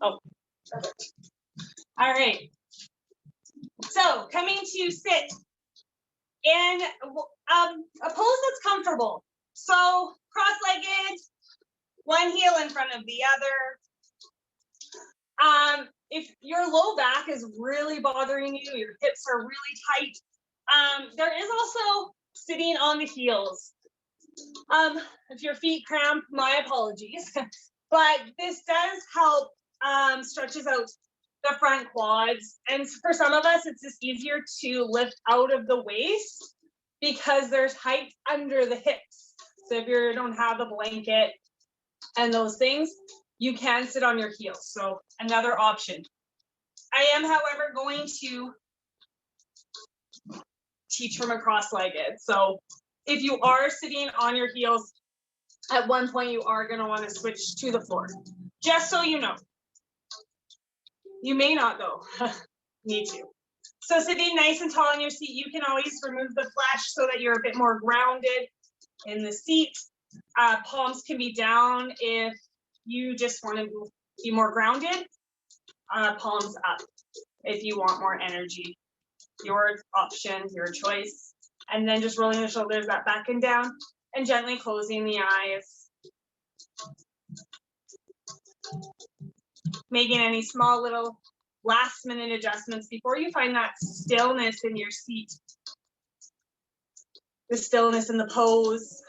Oh, perfect. All right. So coming to sit in a pose that's comfortable. So cross-legged, one heel in front of the other. If your low back is really bothering you, your hips are really tight, there is also sitting on the heels. If your feet cramp, my apologies, but this does help stretches out the front quads. And for some of us, it's just easier to lift out of the waist because there's height under the hips. So if you don't have a blanket and those things, you can sit on your heels. So another option. I am, however, going to teach from a cross-legged. So if you are sitting on your heels, at one point you are going to want to switch to the floor. Just so you know. You may not though. Need to. So sitting nice and tall in your seat, you can always remove the flesh so that you're a bit more grounded in the seat. Palms can be down if you just want to be more grounded. Palms up if you want more energy. Your option, your choice. And then just rolling the shoulders back and down and gently closing the eyes. Making any small little last minute adjustments before you find that stillness in your seat. The stillness in the pose.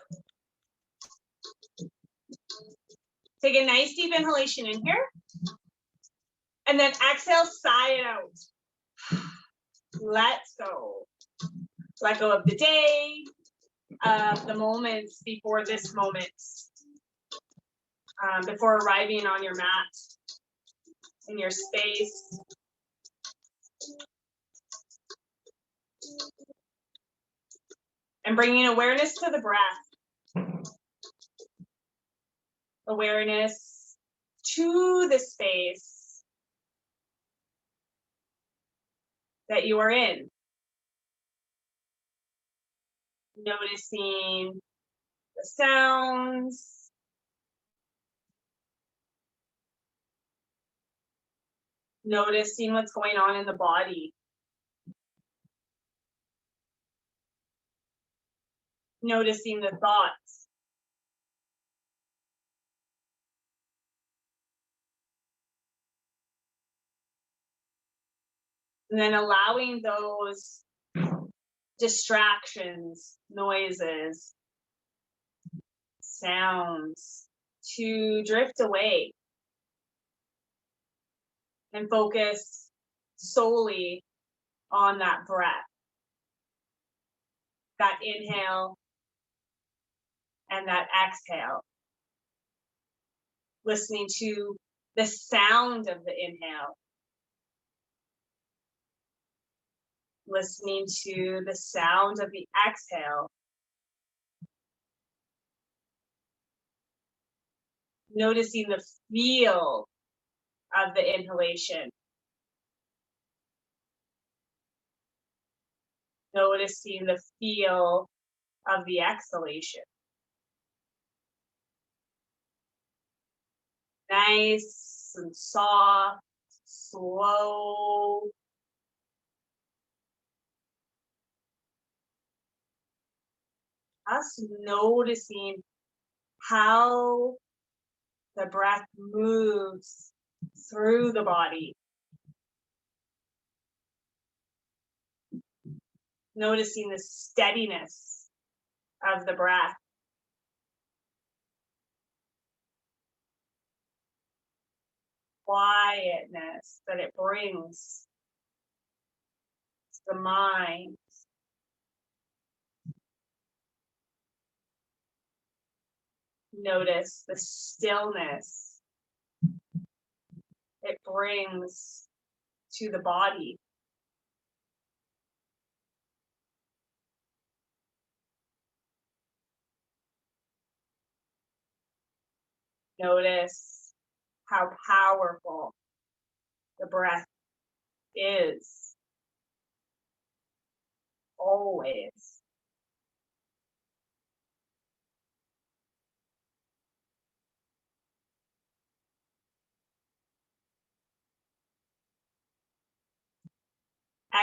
Take a nice deep inhalation in here. And then exhale, sigh it out. Let go. Let go of the day, of the moments before this moment. Before arriving on your mat, in your space. And bringing awareness to the breath. Awareness to the space that you are in. Noticing the sounds. Noticing what's going on in the body. Noticing the thoughts. And then allowing those distractions, noises, sounds to drift away and focus solely on that breath. That inhale and that exhale. Listening to the sound of the inhale. Listening to the sound of the exhale. Noticing the feel of the inhalation. Noticing the feel of the exhalation. Nice and soft, slow. Just noticing how the breath moves through the body. Noticing the steadiness of the breath. Quietness that it brings to the mind. Notice the stillness it brings to the body. Notice how powerful the breath is. Always.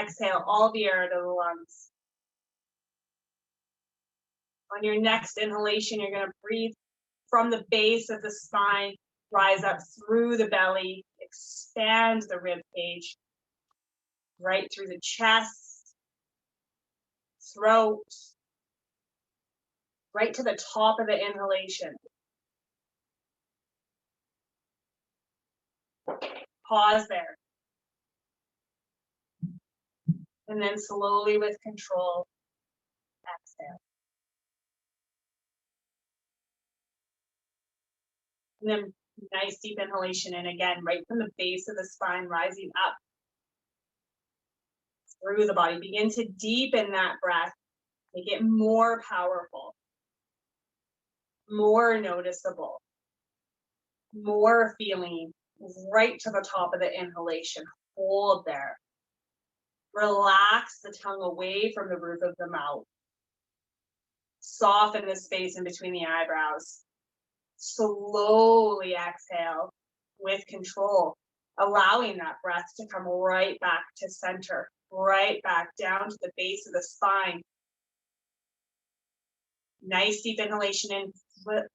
Exhale all the air out of the lungs. On your next inhalation, you're going to breathe from the base of the spine, rise up through the belly, expand the rib cage, right through the chest, throat, right to the top of the inhalation. Pause there. And then slowly with control, exhale. And then nice deep inhalation in again, right from the base of the spine, rising up through the body. Begin to deepen that breath. Make it more powerful, more noticeable, more feeling right to the top of the inhalation. Hold there. Relax the tongue away from the roof of the mouth. Soften the space in between the eyebrows. Slowly exhale with control, allowing that breath to come right back to center, right back down to the base of the spine. Nice deep inhalation in.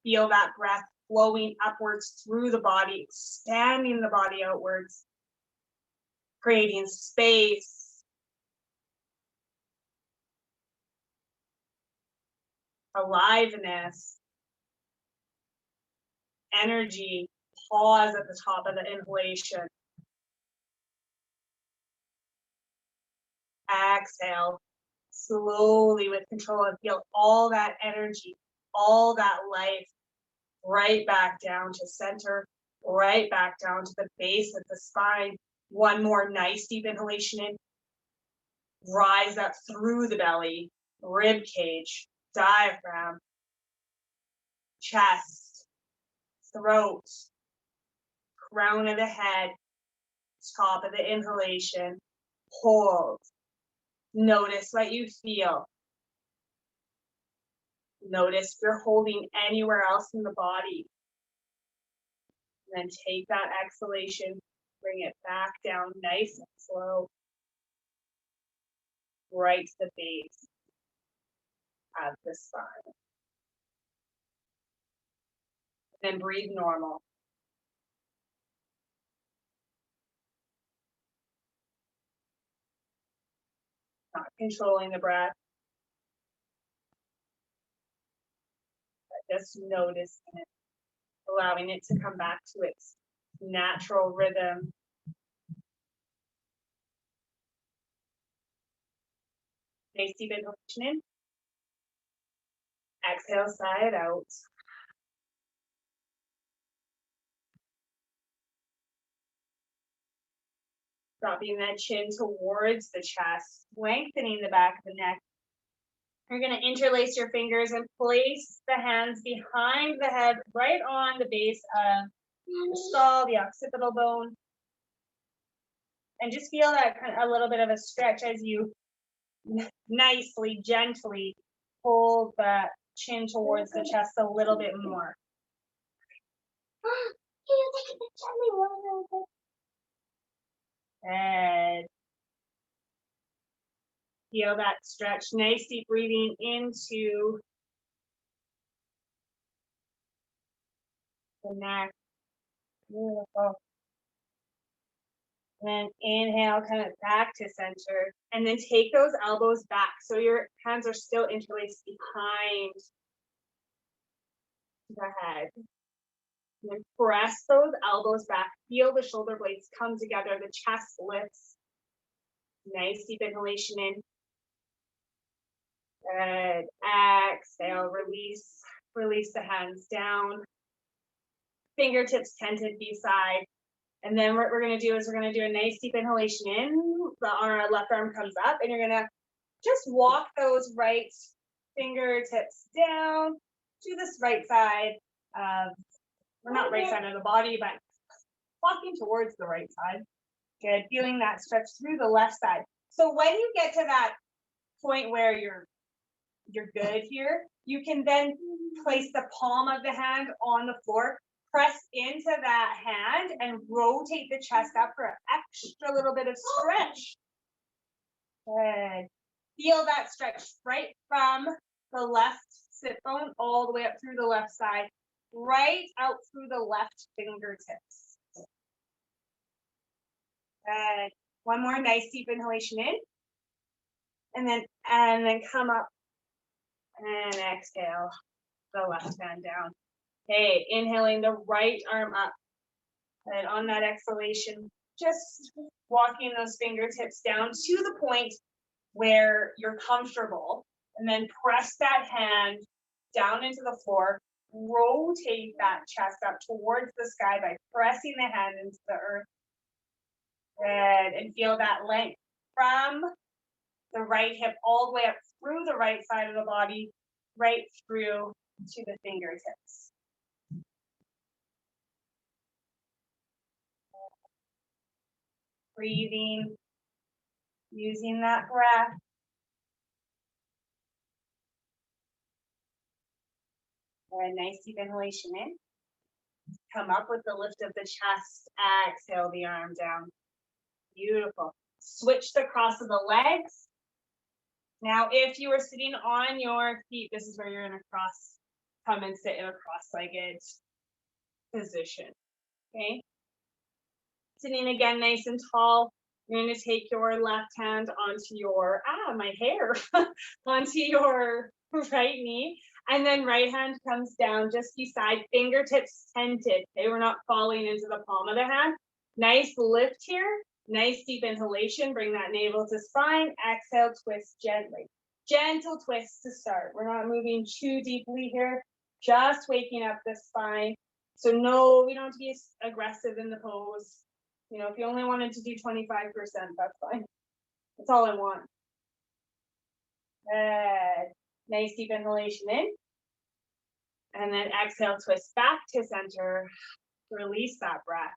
Feel that breath flowing upwards through the body, expanding the body outwards, creating space, aliveness, energy. Pause at the top of the inhalation. Exhale slowly with control and feel all that energy, all that life right back down to center, right back down to the base of the spine. One more nice deep inhalation in. Rise up through the belly, rib cage, diaphragm, chest, throat, crown of the head, top of the inhalation. Hold. Notice what you feel. Notice if you're holding anywhere else in the body. And then take that exhalation, bring it back down nice and slow, right to the base of the spine. Then breathe normal. Not controlling the breath, but just noticing it, allowing it to come back to its natural rhythm. Nice deep inhalation in. Exhale, sigh it out. Dropping that chin towards the chest, lengthening the back of the neck. You're going to interlace your fingers and place the hands behind the head, right on the base of the skull, the occipital bone. And just feel that a little bit of a stretch as you nicely, gently pull the chin towards the chest a little bit more. And feel that stretch. Nice deep breathing into the neck. Beautiful. And then inhale, kind of back to center. And then take those elbows back. So your hands are still interlaced behind the head. And then press those elbows back. Feel the shoulder blades come together. The chest lifts. Nice deep inhalation in. Good. Exhale, release. Release the hands down. Fingertips tented beside. And then what we're going to do is we're going to do a nice deep inhalation in. Our left arm comes up, and you're going to just walk those right fingertips down to this right side of, or not right side of the body, but walking towards the right side. Good. Feeling that stretch through the left side. So when you get to that point where you're good here, you can then place the palm of the hand on the floor. Press into that hand and rotate the chest up for an extra little bit of stretch. Good. Feel that stretch right from the left sit bone all the way up through the left side, right out through the left fingertips. Good. One more nice deep inhalation in. And then come up and exhale the left hand down. Okay, inhaling the right arm up. And on that exhalation, just walking those fingertips down to the point where you're comfortable. And then press that hand down into the floor. Rotate that chest up towards the sky by pressing the hand into the earth. Good. And feel that length from the right hip all the way up through the right side of the body, right through to the fingertips. Breathing, using that breath. A nice deep inhalation in. Come up with the lift of the chest. Exhale the arm down. Beautiful. Switch the cross of the legs. Now, if you are sitting on your feet, this is where you're going to come and sit in a cross-legged position. Okay. Sitting again nice and tall. You're going to take your left hand onto your, my hair, onto your right knee. And then right hand comes down just beside, fingertips tented. Okay, we're not falling into the palm of the hand. Nice lift here. Nice deep inhalation. Bring that navel to spine. Exhale, twist gently. Gentle twist to start. We're not moving too deeply here. Just waking up the spine. So no, we don't have to be aggressive in the pose. You know, if you only wanted to do 25%, that's fine. That's all I want. Good. Nice deep inhalation in. And then exhale, twist back to center. Release that breath.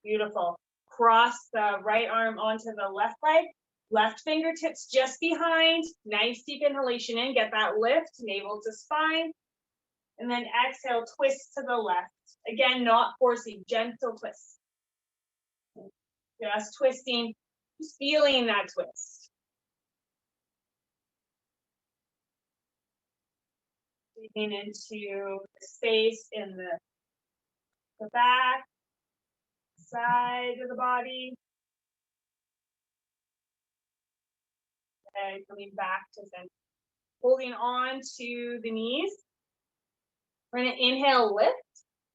Beautiful. Cross the right arm onto the left leg. Left fingertips just behind. Nice deep inhalation in. Get that lift, navel to spine. And then exhale, twist to the left. Again, not forcing, gentle twist. Just twisting, just feeling that twist. Breathing into the space in the back, side of the body. And coming back to center. Holding on to the knees. We're going to inhale, lift.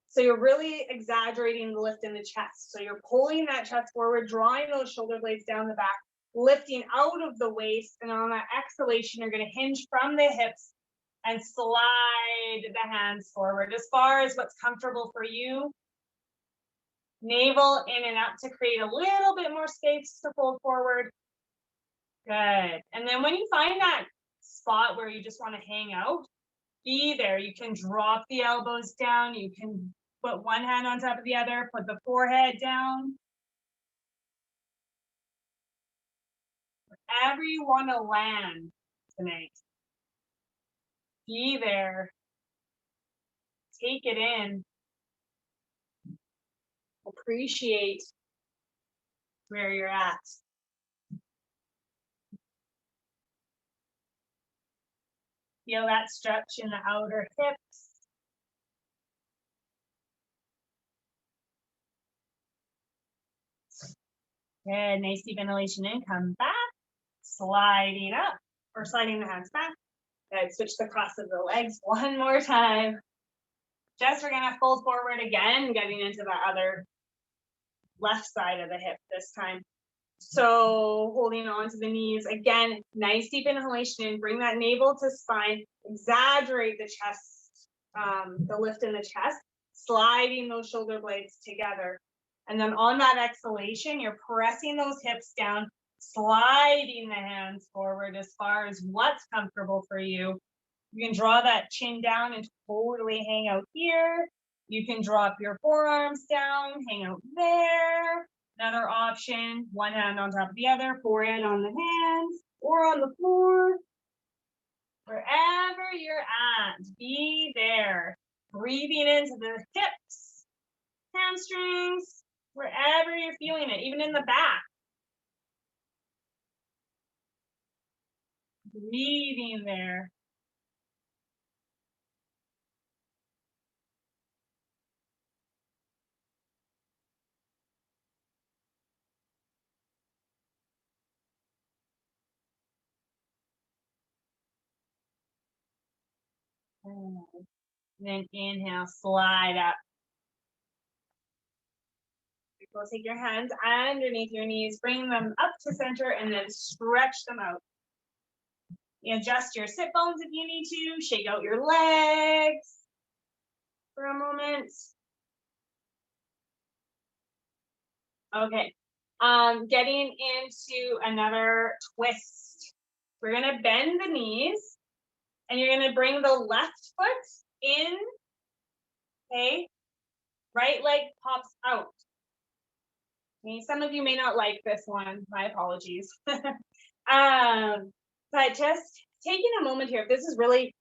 So you're really exaggerating the lift in the chest. So you're pulling that chest forward, drawing those shoulder blades down the back, lifting out of the waist. And on that exhalation, you're going to hinge from the hips and slide the hands forward as far as what's comfortable for you. Navel in and up to create a little bit more space to fold forward. Good. And then when you find that spot where you just want to hang out, be there. You can drop the elbows down. You can put one hand on top of the other, put the forehead down. Wherever you want to land tonight. Be there. Take it in. Appreciate where you're at. Feel that stretch in the outer hips. Good, nice deep inhalation in, come back, sliding up, or sliding the hands back. Good, switch the cross of the legs one more time. Just we're gonna fold forward again, getting into the other left side of the hip this time. So holding on to the knees, again, nice deep inhalation in, bring that navel to spine, exaggerate the chest, the lift in the chest, sliding those shoulder blades together. And then on that exhalation, you're pressing those hips down, sliding the hands forward as far as what's comfortable for you. You can draw that chin down and totally hang out here. You can drop your forearms down, hang out there. Another option, one hand on top of the other, forehead on the hands or on the floor. Wherever you're at, be there. Breathing into the hips, hamstrings, wherever you're feeling it, even in the back. Breathing there. And then inhale, slide up. We'll take your hands underneath your knees, bring them up to center, and then stretch them out. Adjust your sit bones if you need to. Shake out your legs for a moment. Okay. Getting into another twist. We're gonna bend the knees, and you're gonna bring the left foot in. Okay. Right leg pops out. Okay, some of you may not like this one. My apologies. But just taking a moment here. This is really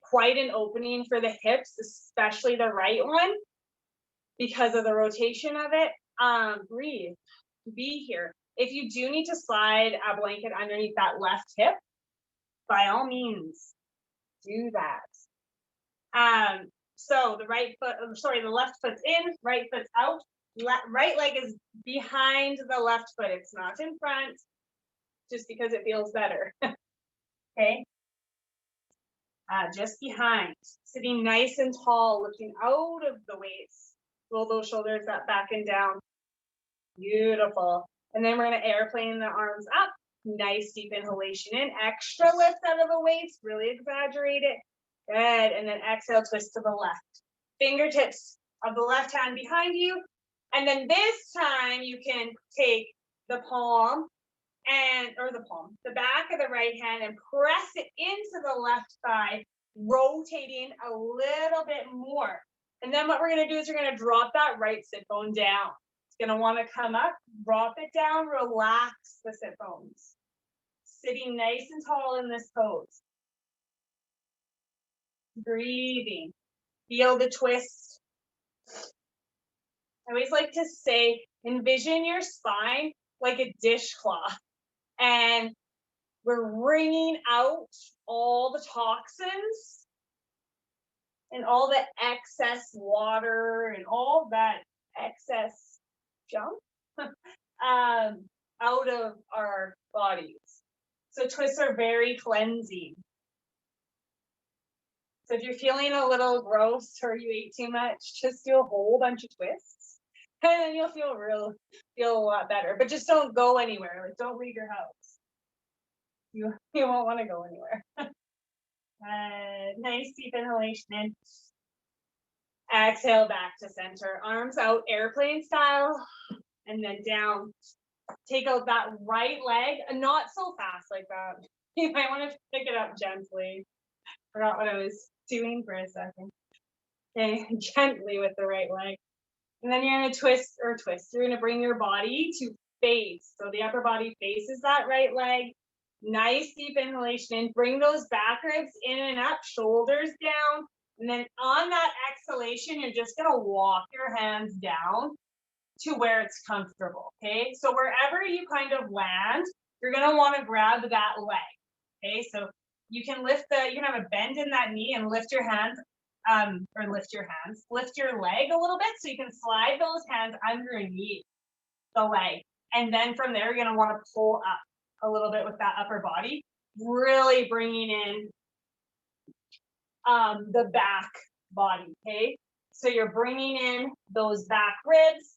quite an opening for the hips, especially the right one, because of the rotation of it. Breathe. Be here. If you do need to slide a blanket underneath that left hip, by all means, do that. So the the left foot's in, right foot's out. Right leg is behind the left foot. It's not in front, just because it feels better. Okay. Just behind, sitting nice and tall, looking out of the weights. Roll those shoulders up, back and down. Beautiful. And then we're going to airplane the arms up. Nice deep inhalation in, extra lift out of the weights, really exaggerate it. Good. And then exhale, twist to the left. Fingertips of the left hand behind you. And then this time you can take the palm the back of the right hand and press it into the left thigh, rotating a little bit more. And then what we're going to do is we're going to drop that right sit bone down. It's going to want to come up, drop it down, relax the sit bones. Sitting nice and tall in this pose. Breathing. Feel the twist. I always like to say, envision your spine like a dishcloth. And we're wringing out all the toxins and all the excess water and all that excess junk out of our bodies. So twists are very cleansing. So if you're feeling a little gross or you ate too much, just do a whole bunch of twists. And then you'll feel a lot better. But just don't go anywhere. Like, don't leave your house. You won't want to go anywhere. Nice deep inhalation in. Exhale back to center. Arms out, airplane style. And then down. Take out that right leg. Not so fast like that. You might want to pick it up gently. Forgot what I was doing for a second. Okay, gently with the right leg. And then you're going to twist. You're going to bring your body to face. So the upper body faces that right leg. Nice deep inhalation in. Bring those back ribs in and up, shoulders down. And then on that exhalation, you're just going to walk your hands down to where it's comfortable. Okay, so wherever you kind of land, you're going to want to grab that leg. Okay, so you can you can have a bend in that knee and lift your hands, lift your leg a little bit so you can slide those hands underneath the leg. And then from there, you're going to want to pull up a little bit with that upper body, really bringing in the back body, okay? So you're bringing in those back ribs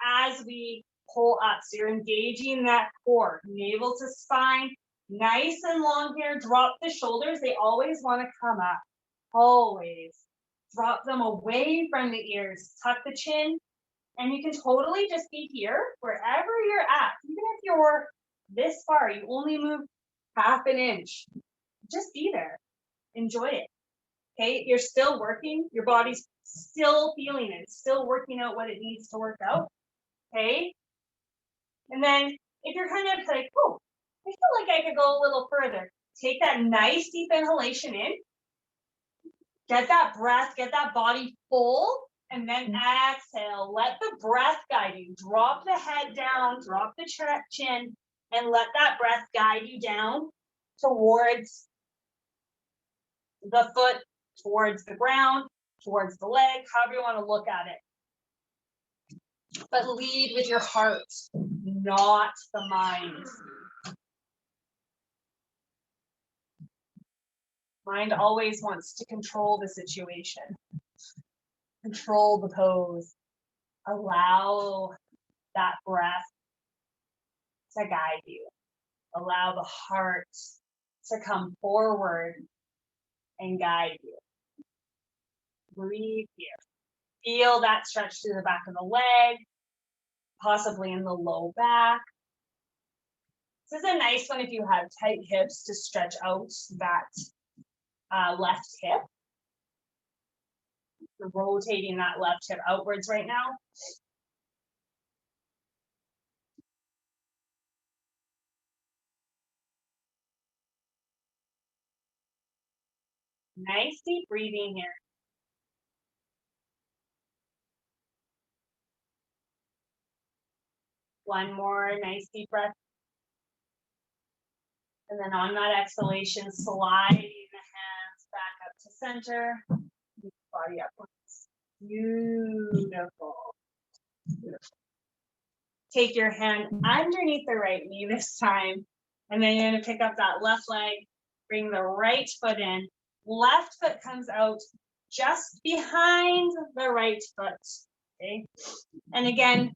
as we pull up. So you're engaging that core, navel to spine, nice and long here. Drop the shoulders. They always want to come up, always. Drop them away from the ears, tuck the chin, and you can totally just be here, wherever you're at. Even if you're this far, you only move half an inch. Just be there. Enjoy it. Okay, you're still working. Your body's still feeling it. It's still working out what it needs to work out. Okay. And then if you're kind of like, oh, I feel like I could go a little further. Take that nice deep inhalation in. Get that breath, get that body full. And then exhale. Let the breath guide you. Drop the head down, drop the chin, and let that breath guide you down towards the foot, towards the ground, towards the leg, however you want to look at it. But lead with your heart, not the mind. Mind always wants to control the situation, control the pose, allow that breath to guide you, allow the heart to come forward and guide you. Breathe here. Feel that stretch through the back of the leg, possibly in the low back. This is a nice one if you have tight hips to stretch out that left hip. You're rotating that left hip outwards right now. Nice deep breathing here. One more nice deep breath. And then on that exhalation, sliding the hands back up to center. Body upwards. Beautiful. Beautiful. Take your hand underneath the right knee this time. And then you're going to pick up that left leg. Bring the right foot in. Left foot comes out just behind the right foot. Okay. And again,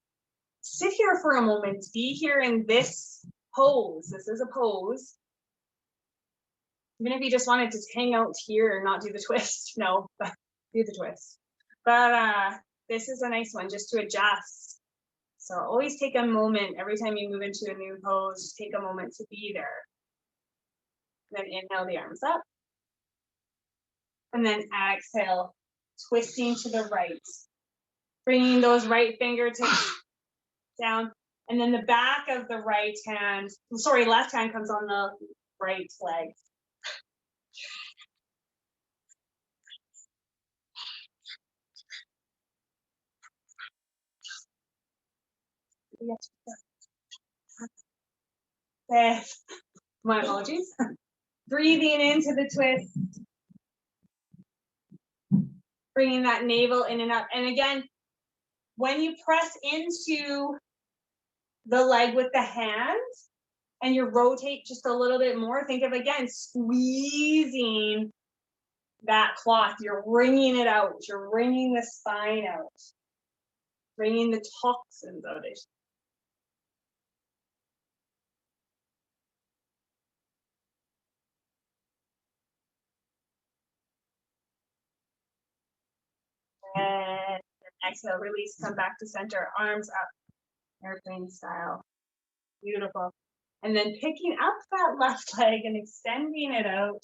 sit here for a moment. Be here in this pose. This is a pose. Even if you just wanted to hang out here and not do the twist, no, do the twist. But this is a nice one just to adjust. So always take a moment every time you move into a new pose, take a moment to be there. Then inhale the arms up. And then exhale, twisting to the right. Bringing those right fingertips down. And then the back of the left hand comes on the right leg. My apologies. Breathing into the twist. Bringing that navel in and up. And again, when you press into the leg with the hand and you rotate just a little bit more, think of again, squeezing that cloth. You're wringing it out. You're wringing the spine out. Bringing the toxins out. And exhale, release, come back to center, arms up, airplane style. Beautiful. And then picking up that left leg and extending it out.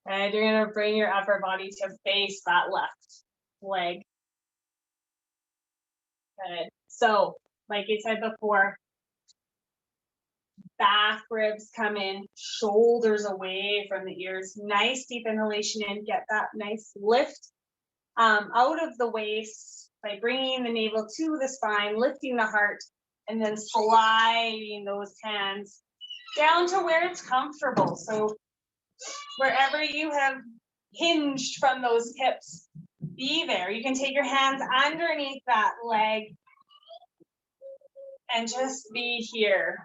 And you're going to bring your upper body to face that left leg. Good. So, like I said before, back ribs come in, shoulders away from the ears. Nice deep inhalation in, get that nice lift out of the waist by bringing the navel to the spine, lifting the heart, and then sliding those hands down to where it's comfortable. So wherever you have hinged from those hips, be there. You can take your hands underneath that leg and just be here.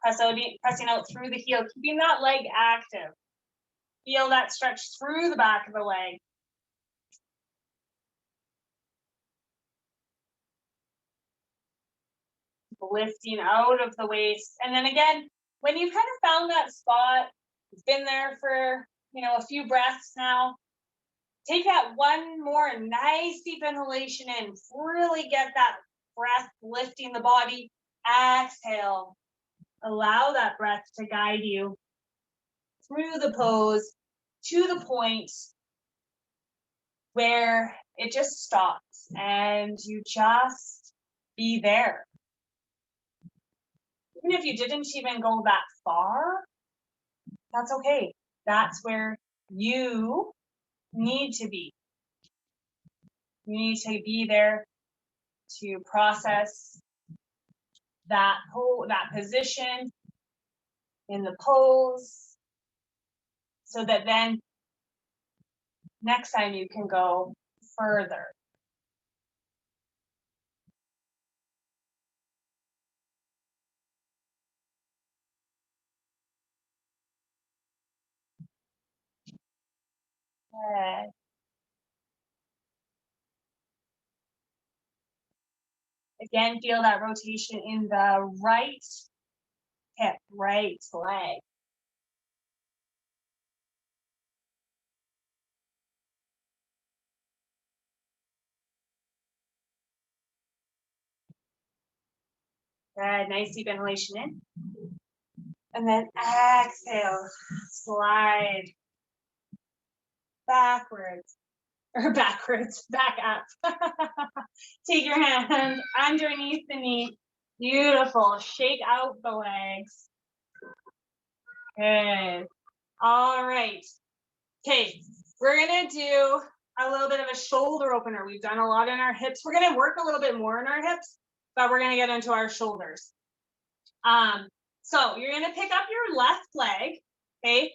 Pressing out through the heel, keeping that leg active. Feel that stretch through the back of the leg. Lifting out of the waist. And then again, when you've kind of found that spot, it's been there for, a few breaths now, take that one more nice deep inhalation in. Really get that breath lifting the body. Exhale. Allow that breath to guide you through the pose to the point where it just stops and you just be there. Even if you didn't even go that far, that's okay. That's where you need to be. You need to be there to process that position, in the pose, so that then next time you can go further. Good. Again, feel that rotation in the right hip, right leg. Good, nice deep inhalation in. And then exhale, slide backwards, or backwards, back up. Take your hand underneath the knee. Beautiful, shake out the legs. Good. All right. Okay, we're gonna do a little bit of a shoulder opener. We've done a lot in our hips. We're gonna work a little bit more in our hips, but we're gonna get into our shoulders. So you're gonna pick up your left leg, okay?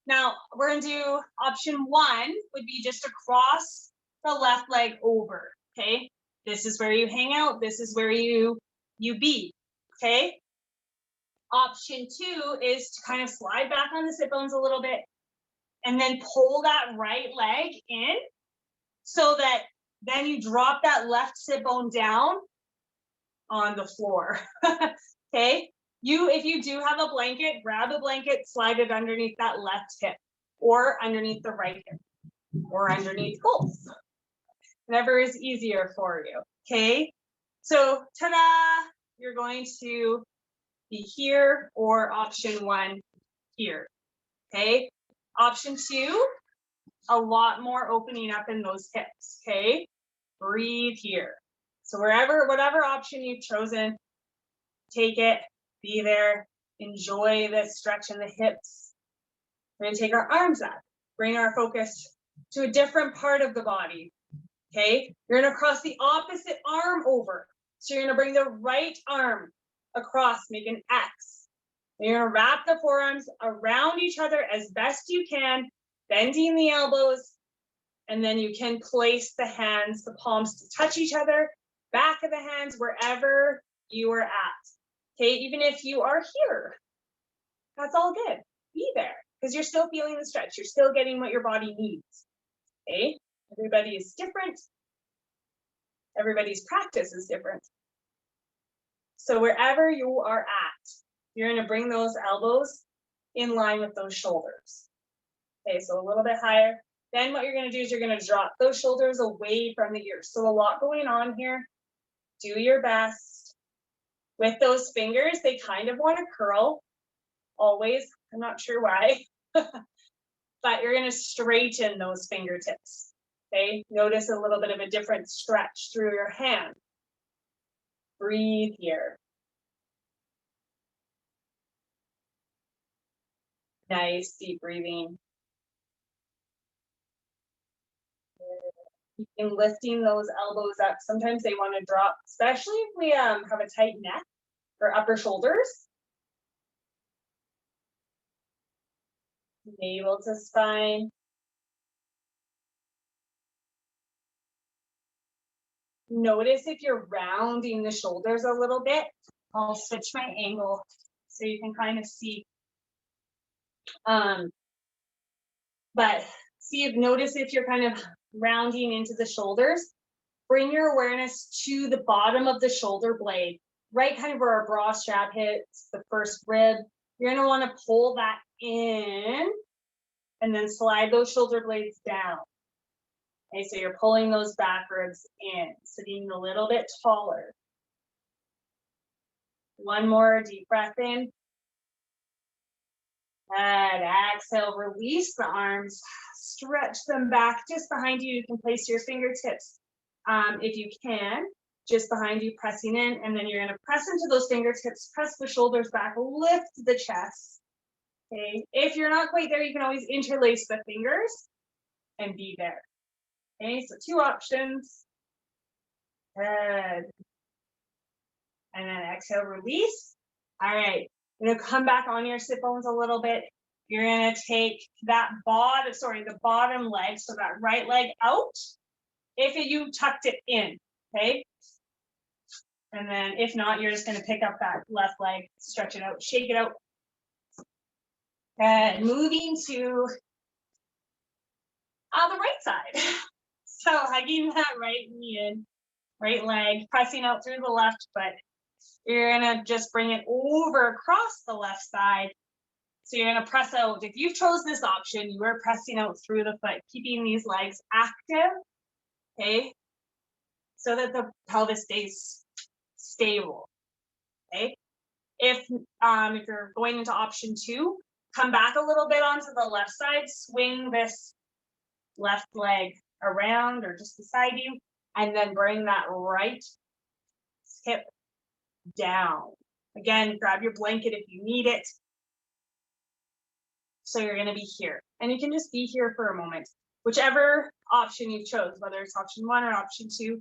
Now we're gonna do option one would be just to cross the left leg over, okay? This is where you hang out. This is where you be, okay? Option two is to kind of slide back on the sit bones a little bit and then pull that right leg in so that then you drop that left sit bone down on the floor, okay? If you do have a blanket, grab a blanket, slide it underneath that left hip or underneath the right hip or underneath both. Whatever is easier for you, okay? So, ta-da! You're going to be here or option one here, okay? Option two, a lot more opening up in those hips, okay? Breathe here. So whatever option you've chosen, take it, be there, enjoy the stretch in the hips. We're gonna take our arms up, bring our focus to a different part of the body, okay? You're gonna cross the opposite arm over. So you're gonna bring the right arm across, make an X. You're gonna wrap the forearms around each other as best you can, bending the elbows, and then you can place the hands, the palms to touch each other, back of the hands, wherever you are at. Okay, even if you are here, that's all good. Be there, because you're still feeling the stretch. You're still getting what your body needs. Okay, everybody is different. Everybody's practice is different. So wherever you are at, you're gonna bring those elbows in line with those shoulders. Okay, so a little bit higher. Then what you're gonna do is you're gonna drop those shoulders away from the ears. So a lot going on here. Do your best. With those fingers, they kind of wanna curl, always. I'm not sure why. But you're gonna straighten those fingertips, okay? Notice a little bit of a different stretch through your hand. Breathe here. Nice, deep breathing. Keep lifting those elbows up. Sometimes they want to drop, especially if we have a tight neck or upper shoulders. Navel to spine. Notice if you're rounding the shoulders a little bit. I'll switch my angle so you can kind of see. But notice if you're kind of rounding into the shoulders. Bring your awareness to the bottom of the shoulder blade, right kind of where our bra strap hits the first rib. You're gonna want to pull that in and then slide those shoulder blades down. Okay, so you're pulling those back ribs in, sitting a little bit taller. One more deep breath in. And exhale, release the arms, stretch them back just behind you. You can place your fingertips, if you can, just behind you, pressing in, and then you're gonna press into those fingertips, press the shoulders back, lift the chest, okay? If you're not quite there, you can always interlace the fingers and be there, okay? So 2 options. Good. And then exhale, release. All right, You're gonna come back on your sit bones a little bit. You're gonna take that the bottom leg, so that right leg out, if you tucked it in, okay? And then if not, you're just gonna pick up that left leg, stretch it out, shake it out. And moving to the right side. So hugging that right knee in, right leg, pressing out through the left foot. You're gonna just bring it over across the left side. So you're gonna press out. If you chose this option, you are pressing out through the foot, keeping these legs active, okay? So that the pelvis stays stable, okay? If you're going into option 2, come back a little bit onto the left side, swing this left leg around or just beside you, and then bring that right hip down. Again, grab your blanket if you need it. So you're going to be here, and you can just be here for a moment. Whichever option you chose, whether it's option 1 or option 2,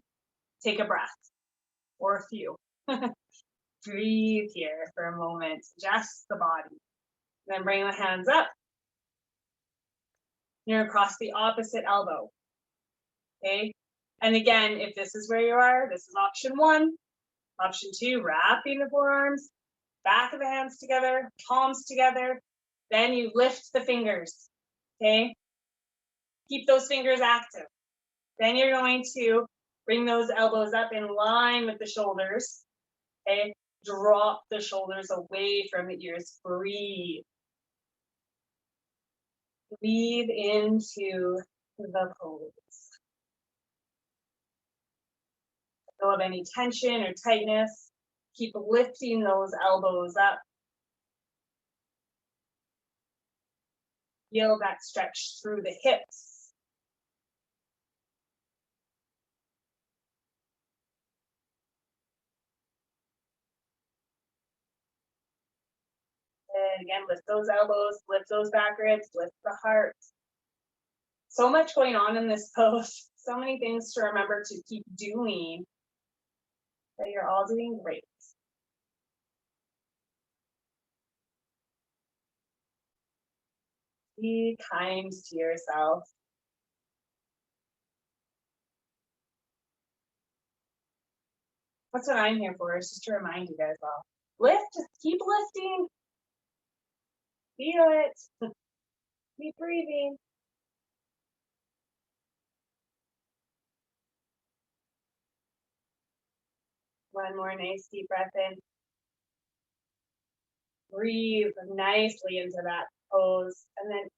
take a breath or a few. Breathe here for a moment, adjust the body. Then bring the hands up. You're gonna cross the opposite elbow, okay? And again, if this is where you are, this is option 1. Option 2, wrapping the forearms, back of the hands together, palms together. Then you lift the fingers, okay? Keep those fingers active. Then you're going to bring those elbows up in line with the shoulders, okay? Drop the shoulders away from the ears. Breathe. Breathe into the pose. Let go of any tension or tightness. Keep lifting those elbows up. Feel that stretch through the hips. And again, lift those elbows, lift those back ribs, lift the heart. So much going on in this pose. So many things to remember to keep doing. But you're all doing great. Be kind to yourself. That's what I'm here for, is just to remind you guys all. Lift, keep lifting. Feel it. Keep breathing. One more nice deep breath in. Breathe nicely into that pose. And then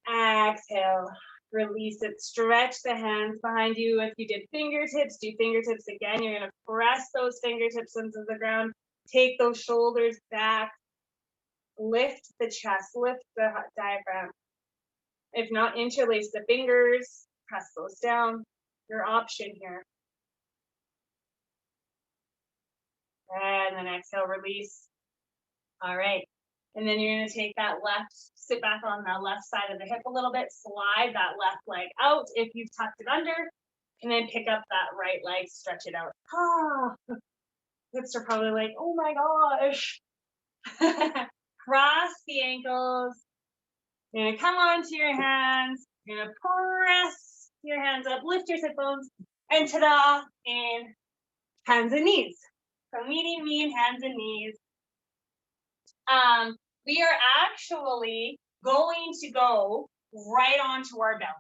exhale. Release it. Stretch the hands behind you. If you did fingertips, do fingertips again. You're going to press those fingertips into the ground. Take those shoulders back. Lift the chest. Lift the diaphragm. If not, interlace the fingers. Press those down. Your option here. And then exhale, release. All right. And then you're going to take that left, sit back on the left side of the hip a little bit, slide that left leg out if you've tucked it under, and then pick up that right leg, stretch it out. Hips are probably like, oh my gosh. Cross the ankles. You're going to come onto your hands. You're going to press your hands up, lift your sit bones, and ta-da, in hands and knees. So meeting, hands and knees. We are actually going to go right onto our belly.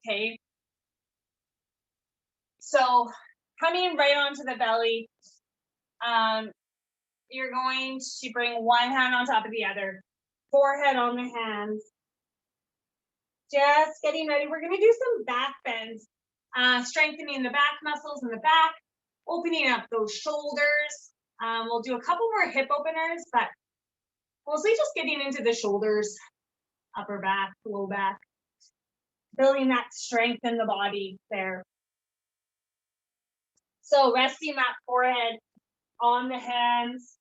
Okay. So coming right onto the belly, you're going to bring one hand on top of the other, forehead on the hands. Just getting ready. We're going to do some back bends, strengthening the back muscles in the back, opening up those shoulders. We'll do a couple more hip openers, but mostly just getting into the shoulders, upper back, low back, building that strength in the body there. So resting that forehead on the hands,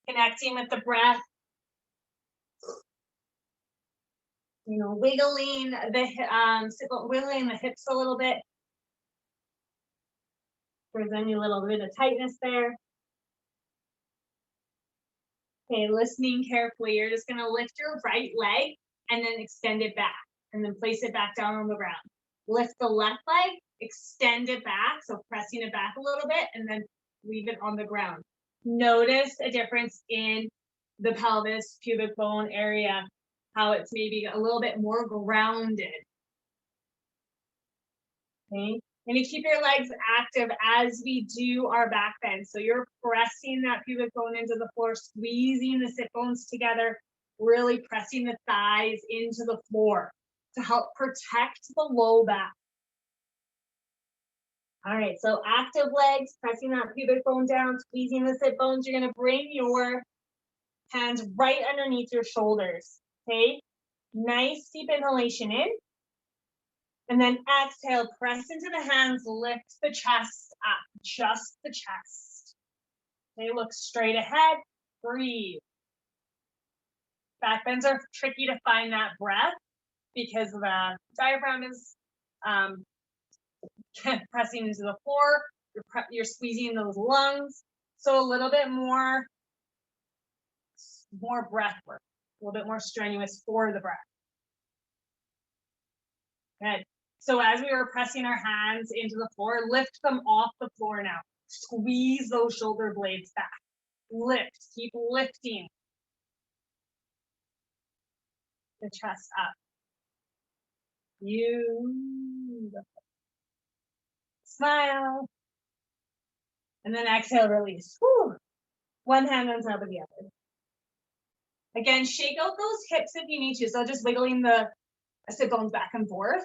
connecting with the breath, wiggling the hips a little bit. There's any little bit of tightness there. Okay, listening carefully. You're just gonna lift your right leg and then extend it back and then place it back down on the ground. Lift the left leg, extend it back, so pressing it back a little bit and then leave it on the ground. Notice a difference in the pelvis, pubic bone area, how it's maybe a little bit more grounded. Okay, and you keep your legs active as we do our back bend. So you're pressing that pubic bone into the floor, squeezing the sit bones together, really pressing the thighs into the floor to help protect the low back. All right, so active legs, pressing that pubic bone down, squeezing the sit bones. You're gonna bring your hands right underneath your shoulders, okay? Nice deep inhalation in. And then exhale, press into the hands, lift the chest up, just the chest. Okay, look straight ahead, breathe. Back bends are tricky to find that breath because the diaphragm is pressing into the floor. You're squeezing those lungs. So a little bit more breath work, a little bit more strenuous for the breath. Good. So as we were pressing our hands into the floor, lift them off the floor now. Squeeze those shoulder blades back. Lift, keep lifting the chest up. Beautiful. Smile. And then exhale, release. Whew. One hand on top of the other. Again, shake out those hips if you need to. So just wiggling the sit bones back and forth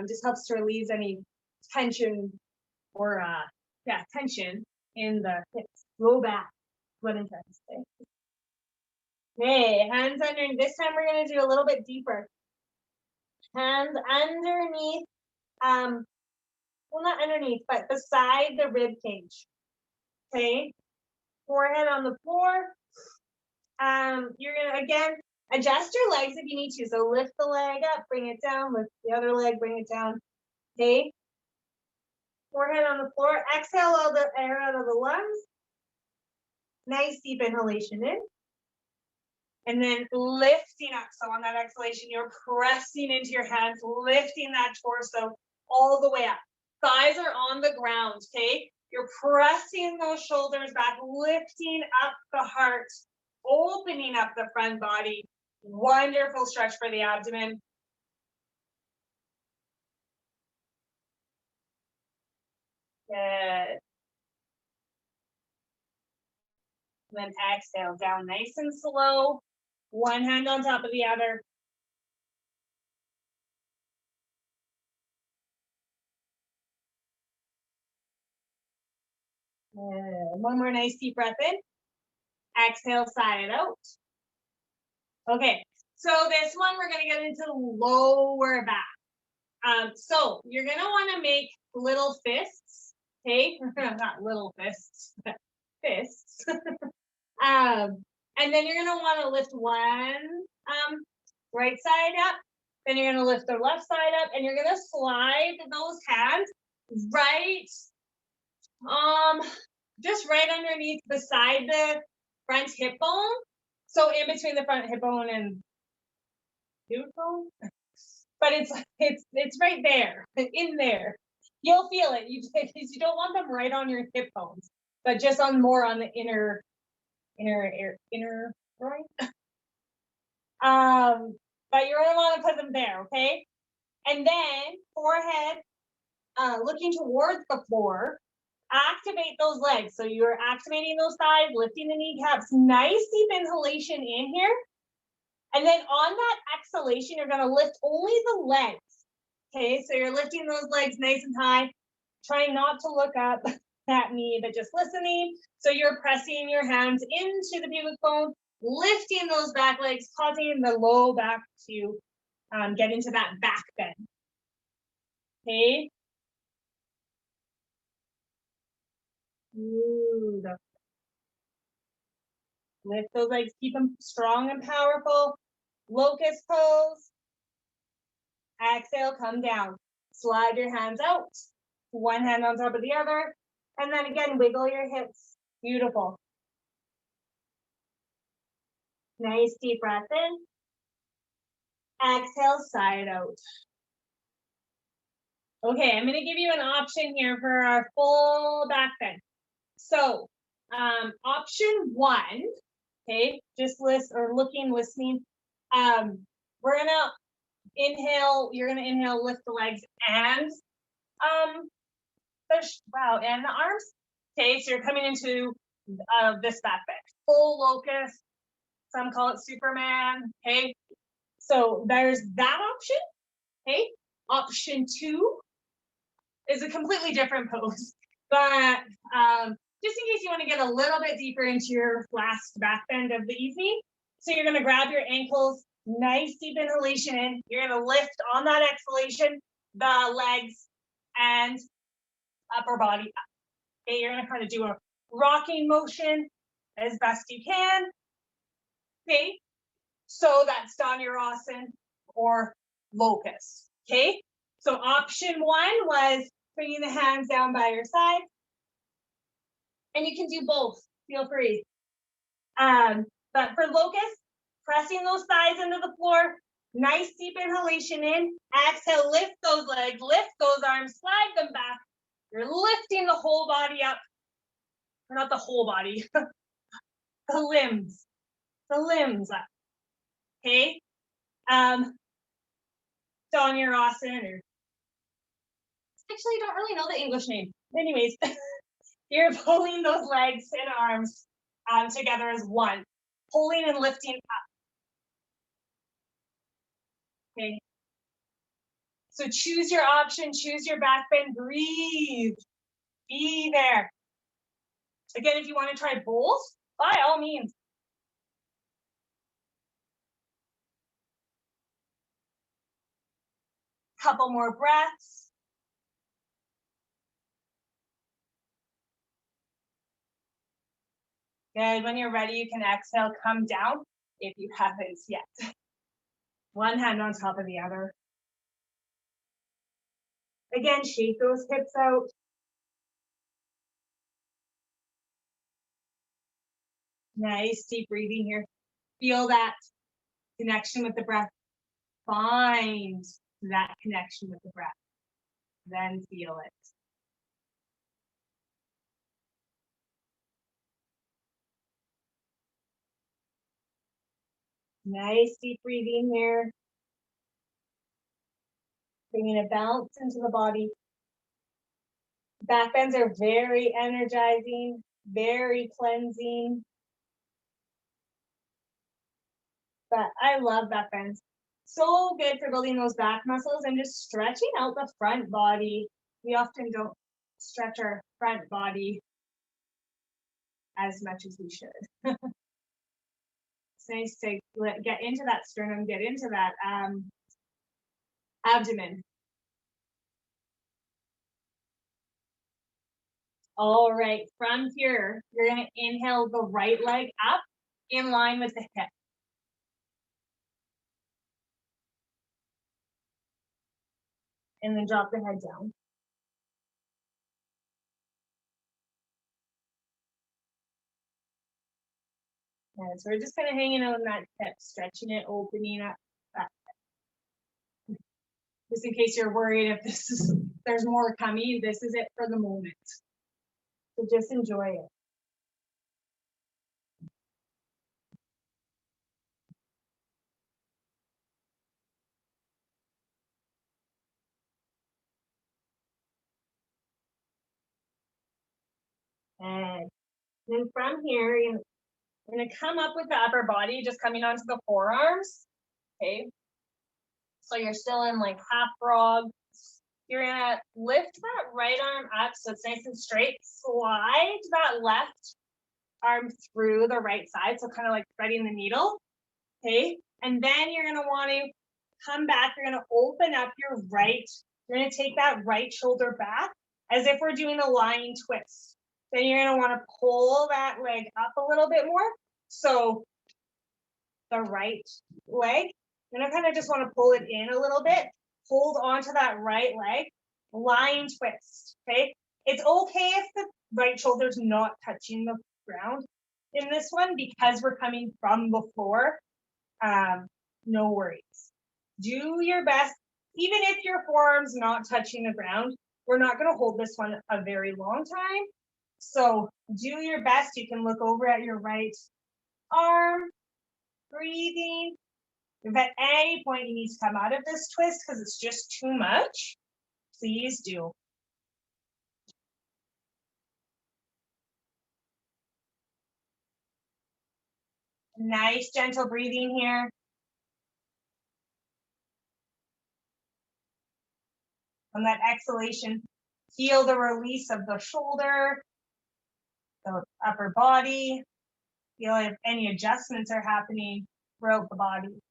just helps to release any tension or tension in the hips. Low back, what I'm trying to say. Okay, hands underneath. This time we're gonna do a little bit deeper. Hands underneath, well, not underneath, but beside the rib cage. Okay, forehead on the floor. You're gonna again adjust your legs if you need to. So lift the leg up, bring it down. Lift the other leg, bring it down. Okay. Forehead on the floor. Exhale all the air out of the lungs. Nice deep inhalation in. And then lifting up. So on that exhalation, you're pressing into your hands, lifting that torso all the way up. Thighs are on the ground, okay? You're pressing those shoulders back, lifting up the heart, opening up the front body. Wonderful stretch for the abdomen. Good. Then exhale down nice and slow. One hand on top of the other. One more nice deep breath in. Exhale, sigh it out. Okay, so this one we're gonna get into lower back. So you're gonna wanna make little fists, okay? Not little fists, fists. And then you're gonna wanna lift one right side up, then you're gonna lift the left side up, and you're gonna slide those hands right, just right underneath beside the front hip bone. So in between the front hip bone and hip bone, but it's right there, in there. You'll feel it. You don't want them right on your hip bones, but just on more on the inner right. But you're gonna want to put them there, okay? And then forehead, looking towards the floor. Activate those legs. So you're activating those thighs, lifting the kneecaps. Nice deep inhalation in here. And then on that exhalation, you're going to lift only the legs. Okay, so you're lifting those legs nice and high. Trying not to look up at me, but just listening. So you're pressing your hands into the pubic bone, lifting those back legs, causing the low back to get into that back bend. Okay. Beautiful. Lift those legs, keep them strong and powerful. Locust pose. Exhale, come down. Slide your hands out. One hand on top of the other. And then again, wiggle your hips. Beautiful. Nice deep breath in. Exhale, side out. Okay, I'm gonna give you an option here for our full back bend. So, option one, okay, just listening. We're gonna inhale, you're gonna inhale, lift the legs and and the arms. Okay, so you're coming into this back bend. Full locust, some call it Superman. Okay, so there's that option. Okay, option two is a completely different pose, but just in case you want to get a little bit deeper into your last back bend of the evening. So you're going to grab your ankles, nice deep inhalation in. You're going to lift on that exhalation, the legs and upper body up. Okay, you're going to kind of do a rocking motion as best you can. Okay, so that's Dhanurasana or locust. Okay, so option one was bringing the hands down by your side. And you can do both, feel free. But for locust, pressing those thighs into the floor, nice deep inhalation in, exhale, lift those legs, lift those arms, slide them back. You're lifting the whole body up, or not the whole body, the limbs up, okay? Dhanurasana, or actually, I don't really know the English name. Anyways, you're pulling those legs and arms together as one, pulling and lifting up. Okay. So choose your option, choose your back bend, breathe, be there. Again, if you want to try both, by all means. Couple more breaths. Good, when you're ready, you can exhale, come down if you haven't yet. One hand on top of the other. Again, shake those hips out. Nice deep breathing here. Feel that connection with the breath. Find that connection with the breath. Then feel it. Nice deep breathing here. Bringing a balance into the body. Back bends are very energizing, very cleansing. But I love back bends. So good for building those back muscles and just stretching out the front body. We often don't stretch our front body as much as we should. It's nice to get into that sternum, get into that abdomen. All right, from here, you're gonna inhale the right leg up in line with the hip. And then drop the head down. And so we're just kind of hanging out in that hip, stretching it, opening up. Just in case you're worried if there's more coming, this is it for the moment. So just enjoy it. And then from here, you're gonna come up with the upper body, just coming onto the forearms. Okay. So you're still in like half frog. You're gonna lift that right arm up so it's nice and straight. Slide that left arm through the right side, so kind of like threading the needle. Okay, and then you're gonna want to come back. You're gonna open up your right. You're gonna take that right shoulder back as if we're doing a lying twist. Then you're gonna want to pull that leg up a little bit more. So the right leg, you're gonna kind of just want to pull it in a little bit. Hold onto that right leg, lying twist. Okay, it's okay if the right shoulder's not touching the ground. in this one because we're coming from the floor. No worries. Do your best, even if your forearm's not touching the ground. We're not going to hold this one a very long time. So do your best. You can look over at your right arm, breathing. If at any point you need to come out of this twist because it's just too much, please do. Nice, gentle breathing here. On that exhalation, feel the release of the shoulder, the upper body. Feel if any adjustments are happening throughout the body.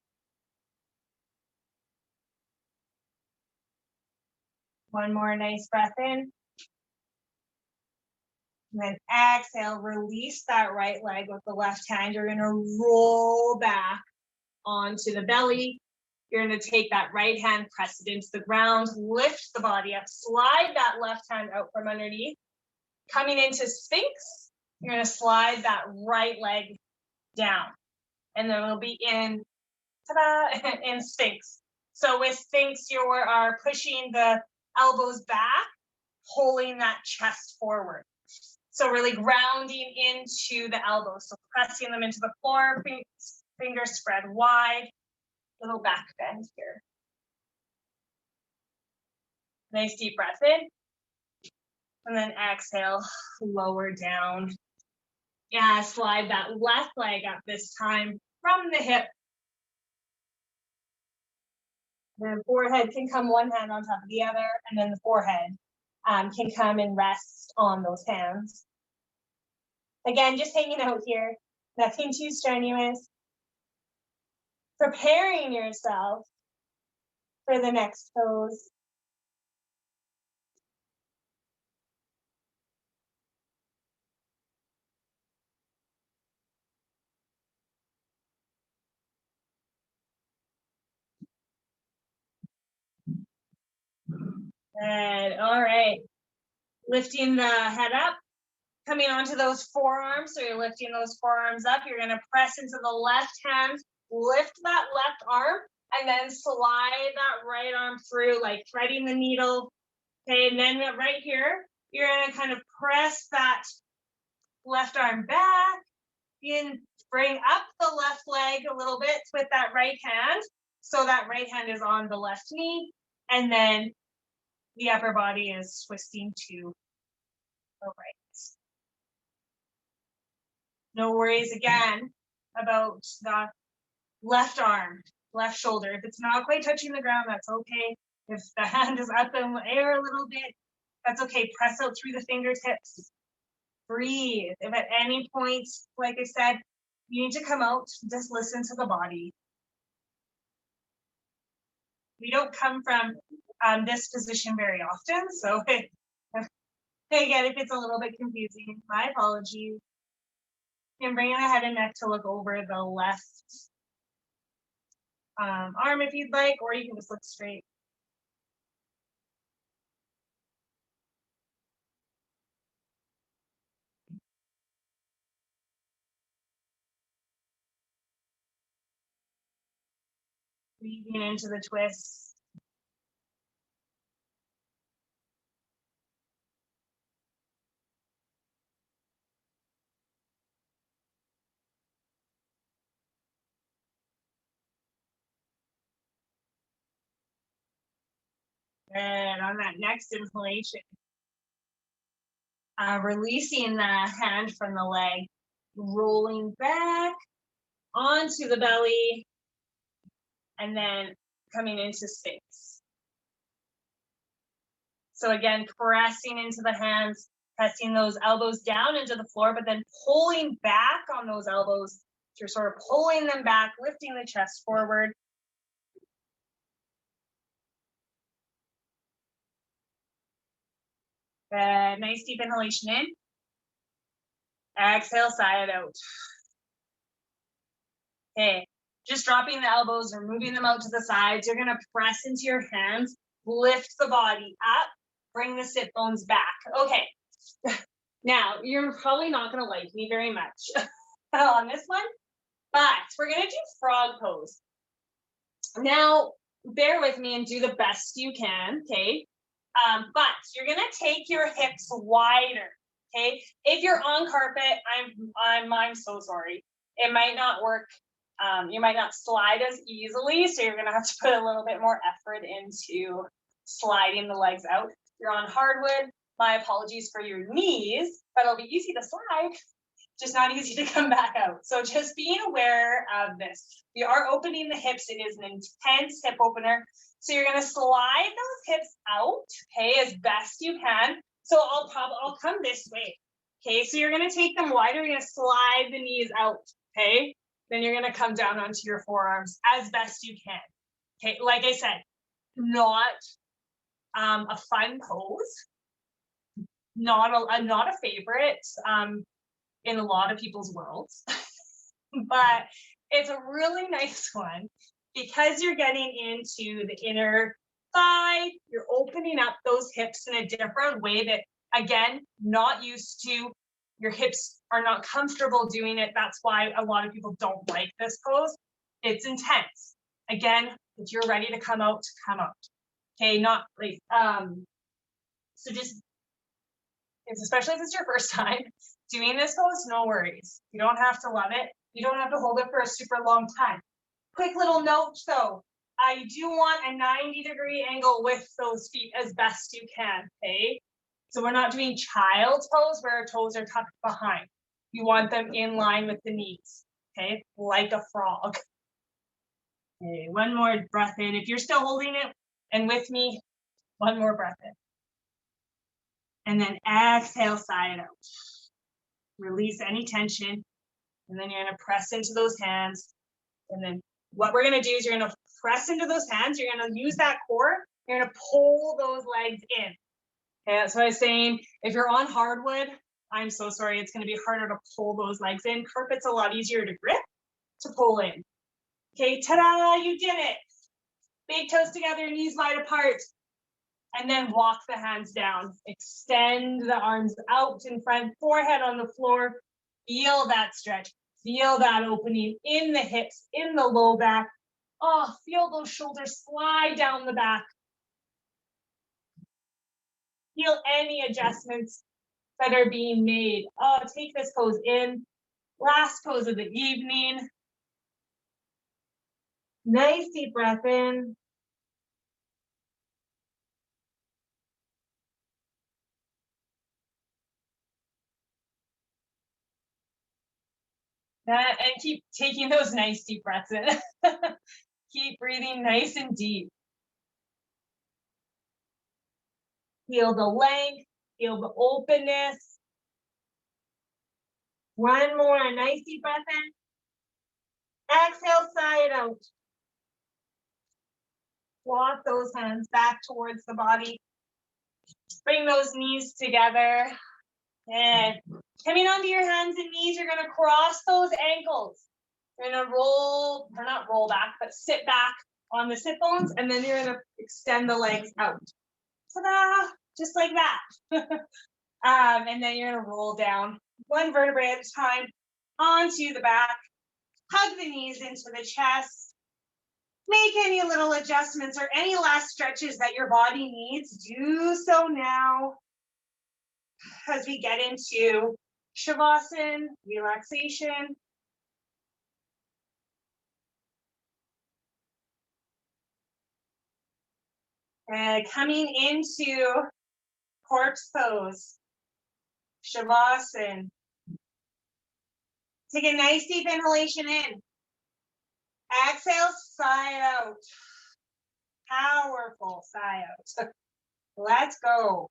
One more nice breath in. And then exhale, release that right leg with the left hand. You're going to roll back onto the belly. You're going to take that right hand, press it into the ground, lift the body up, slide that left hand out from underneath. Coming into Sphinx, you're going to slide that right leg down. And then we'll be in, ta-da, in Sphinx. So with Sphinx, you are pushing the elbows back, pulling that chest forward. So really grounding into the elbows. So pressing them into the floor, fingers spread wide, little back bend here. Nice deep breath in. And then exhale, lower down. Yeah, slide that left leg up this time from the hip. The forehead can come one hand on top of the other, and then the forehead can come and rest on those hands. Again, just hanging out here, nothing too strenuous. Preparing yourself for the next pose. Good. All right. Lifting the head up, coming onto those forearms. So you're lifting those forearms up. You're going to press into the left hand, lift that left arm, and then slide that right arm through, like threading the needle. Okay, and then right here, you're going to kind of press that left arm back, bring up the left leg a little bit with that right hand. So that right hand is on the left knee, and then the upper body is twisting to the right. No worries again about the left arm, left shoulder. If it's not quite touching the ground, that's okay. If the hand is up in the air a little bit, that's okay. Press out through the fingertips. Breathe. If at any point, like I said, you need to come out, just listen to the body. We don't come from this position very often, so again, if it's a little bit confusing, my apologies. And bring the head and neck to look over the left arm if you'd like, or you can just look straight. Breathing into the twist. And on that next inhalation, releasing the hand from the leg, rolling back onto the belly, and then coming into Sphinx. So again, pressing into the hands, pressing those elbows down into the floor, but then pulling back on those elbows. So you're sort of pulling them back, lifting the chest forward. Good. Nice deep inhalation in. Exhale, sigh it out. Okay, just dropping the elbows or moving them out to the sides. You're going to press into your hands, lift the body up, bring the sit bones back. Okay, now you're probably not going to like me very much on this one, but we're gonna do frog pose. Now, bear with me and do the best you can, okay? But you're gonna take your hips wider, okay? If you're on carpet, I'm so sorry. It might not work. You might not slide as easily, so you're gonna have to put a little bit more effort into sliding the legs out. If you're on hardwood, my apologies for your knees, but it'll be easy to slide, just not easy to come back out. So just being aware of this. We are opening the hips. It is an intense hip opener. So you're gonna slide those hips out, okay, as best you can. So I'll come this way. Okay, so you're gonna take them wider, you're gonna slide the knees out, okay? Then you're gonna come down onto your forearms as best you can. Okay, like I said, not a fun pose, not a favorite in a lot of people's worlds, but it's a really nice one because you're getting into the inner thigh, you're opening up those hips in a different way that, again, not used to. Your hips are not comfortable doing it. That's why a lot of people don't like this pose. It's intense. Again, if you're ready to come out, come out. Okay, not like, so just, especially if it's your first time doing this pose, no worries. You don't have to love it. You don't have to hold it for a super long time. Quick little note though, I do want a 90-degree angle with those feet as best you can, okay? So we're not doing child's pose where our toes are tucked behind. You want them in line with the knees, okay? Like a frog. Okay, one more breath in. If you're still holding it and with me, one more breath in. And then exhale, sigh it out. Release any tension. And then you're gonna press into those hands. And then what we're gonna do is you're gonna press into those hands. You're gonna use that core. You're gonna pull those legs in. Okay, that's what I was saying. If you're on hardwood, I'm so sorry. It's gonna be harder to pull those legs in. Carpet's a lot easier to grip, to pull in. Okay, ta-da, you did it. Big toes together, knees wide apart. And then walk the hands down. Extend the arms out in front, forehead on the floor. Feel that stretch. Feel that opening in the hips, in the low back. Oh, feel those shoulders slide down the back. Feel any adjustments that are being made. Oh, take this pose in. Last pose of the evening. Nice deep breath in. And keep taking those nice deep breaths in. Keep breathing nice and deep. Feel the length, feel the openness. One more, nice deep breath in. Exhale, sigh it out. Walk those hands back towards the body. Bring those knees together. And coming onto your hands and knees, you're gonna cross those ankles. You're gonna roll, or not roll back, but sit back on the sit bones, and then you're gonna extend the legs out. Ta-da! Just like that. And then you're gonna roll down one vertebrae at a time onto the back. Hug the knees into the chest. Make any little adjustments or any last stretches that your body needs. Do so now as we get into Shavasan Relaxation. Coming into corpse pose, Shavasan. Take a nice deep inhalation in. Exhale, sigh out. Powerful sigh out. Let's go.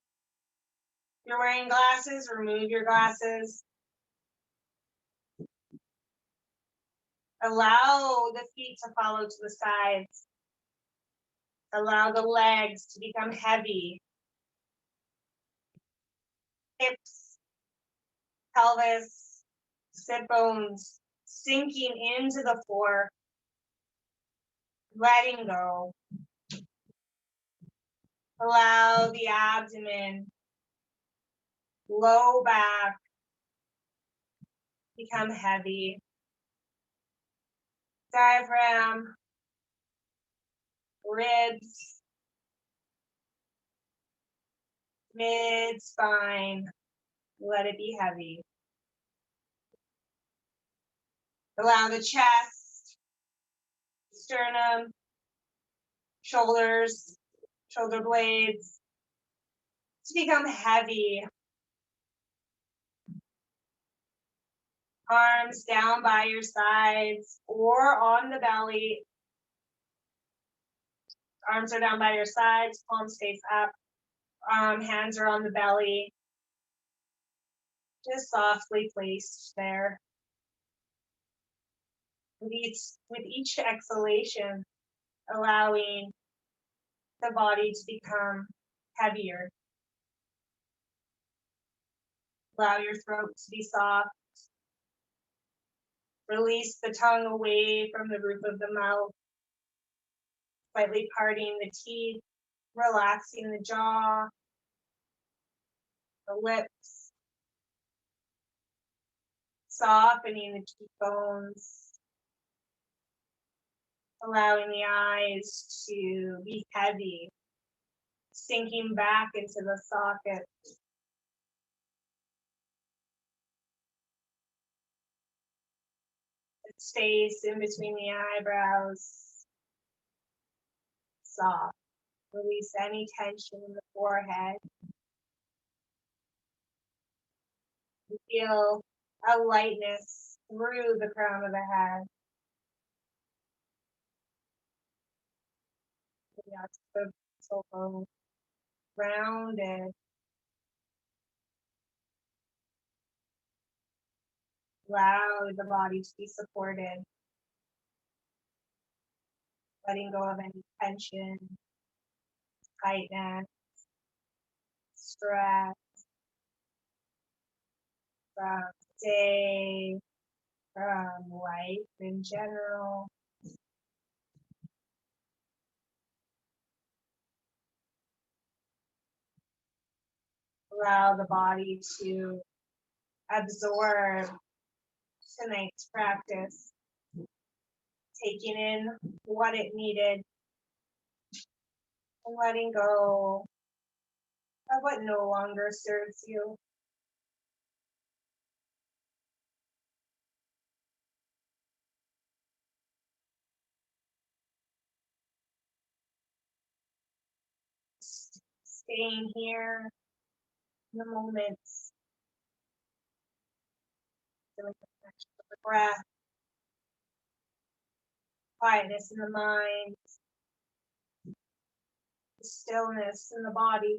If you're wearing glasses, remove your glasses. Allow the feet to follow to the sides. Allow the legs to become heavy. Hips, pelvis, sit bones sinking into the floor. Letting go. Allow the abdomen, low back, become heavy. Diaphragm, ribs, mid-spine, let it be heavy. Allow the chest, sternum, shoulders, shoulder blades to become heavy. Arms down by your sides or on the belly. Arms are down by your sides, palms face up. Hands are on the belly. Just softly placed there. With each exhalation, allowing the body to become heavier. Allow your throat to be soft. Release the tongue away from the roof of the mouth, slightly parting the teeth, relaxing the jaw, the lips, softening the cheekbones, allowing the eyes to be heavy, sinking back into the socket. The space in between the eyebrows, soft. Release any tension in the forehead. You feel a lightness through the crown of the head. So rounded. Allow the body to be supported. Letting go of any tension, tightness, stress from day, from life in general. Allow the body to absorb tonight's practice, taking in what it needed and letting go of what no longer serves you. Staying here in the moment, feeling the connection of the breath, quietness in the mind, the stillness in the body.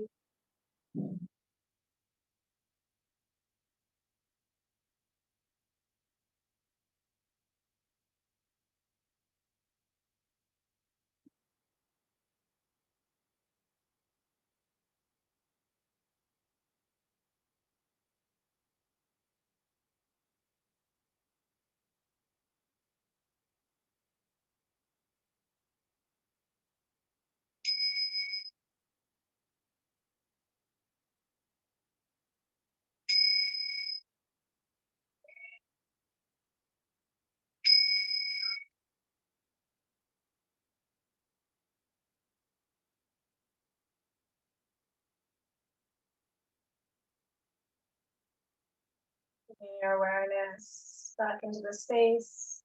Bringing your awareness back into the space.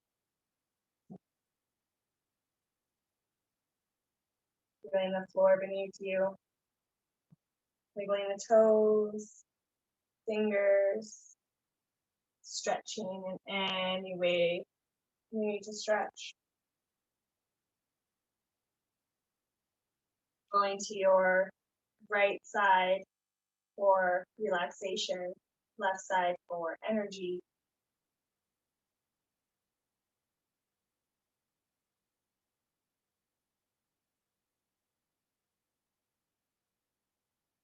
Feeling the floor beneath you. Wiggling the toes, fingers, stretching in any way you need to stretch. Going to your right side for relaxation, left side for energy.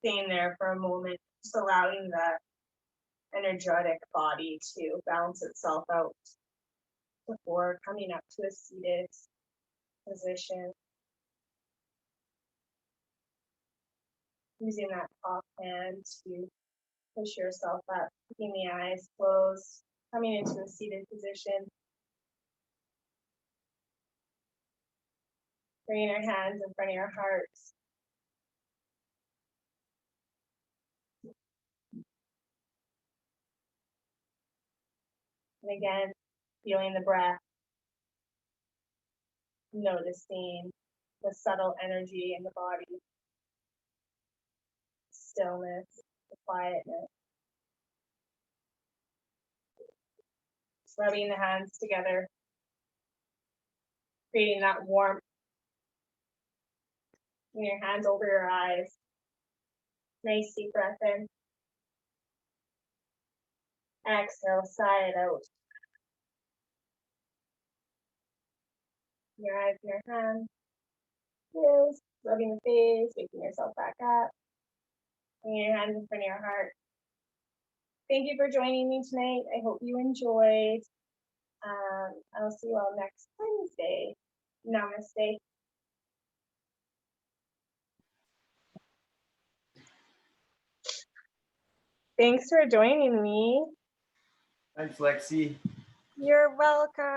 Staying there for a moment, just allowing the energetic body to balance itself out before coming up to a seated position. Using that top hand to push yourself up, keeping the eyes closed. Coming into a seated position. Bringing your hands in front of your hearts. And again, feeling the breath. Noticing the subtle energy in the body. Stillness, the quietness. Just rubbing the hands together. Creating that warmth. Bring your hands over your eyes. Nice deep breath in. Exhale, sigh it out. Your eyes and your hands. Yes. Rubbing the face, waking yourself back up. Bringing your hands in front of your heart. Thank you for joining me tonight. I hope you enjoyed. I'll see you all next Wednesday. Namaste. Thanks for joining me. Thanks, Lexi. You're welcome.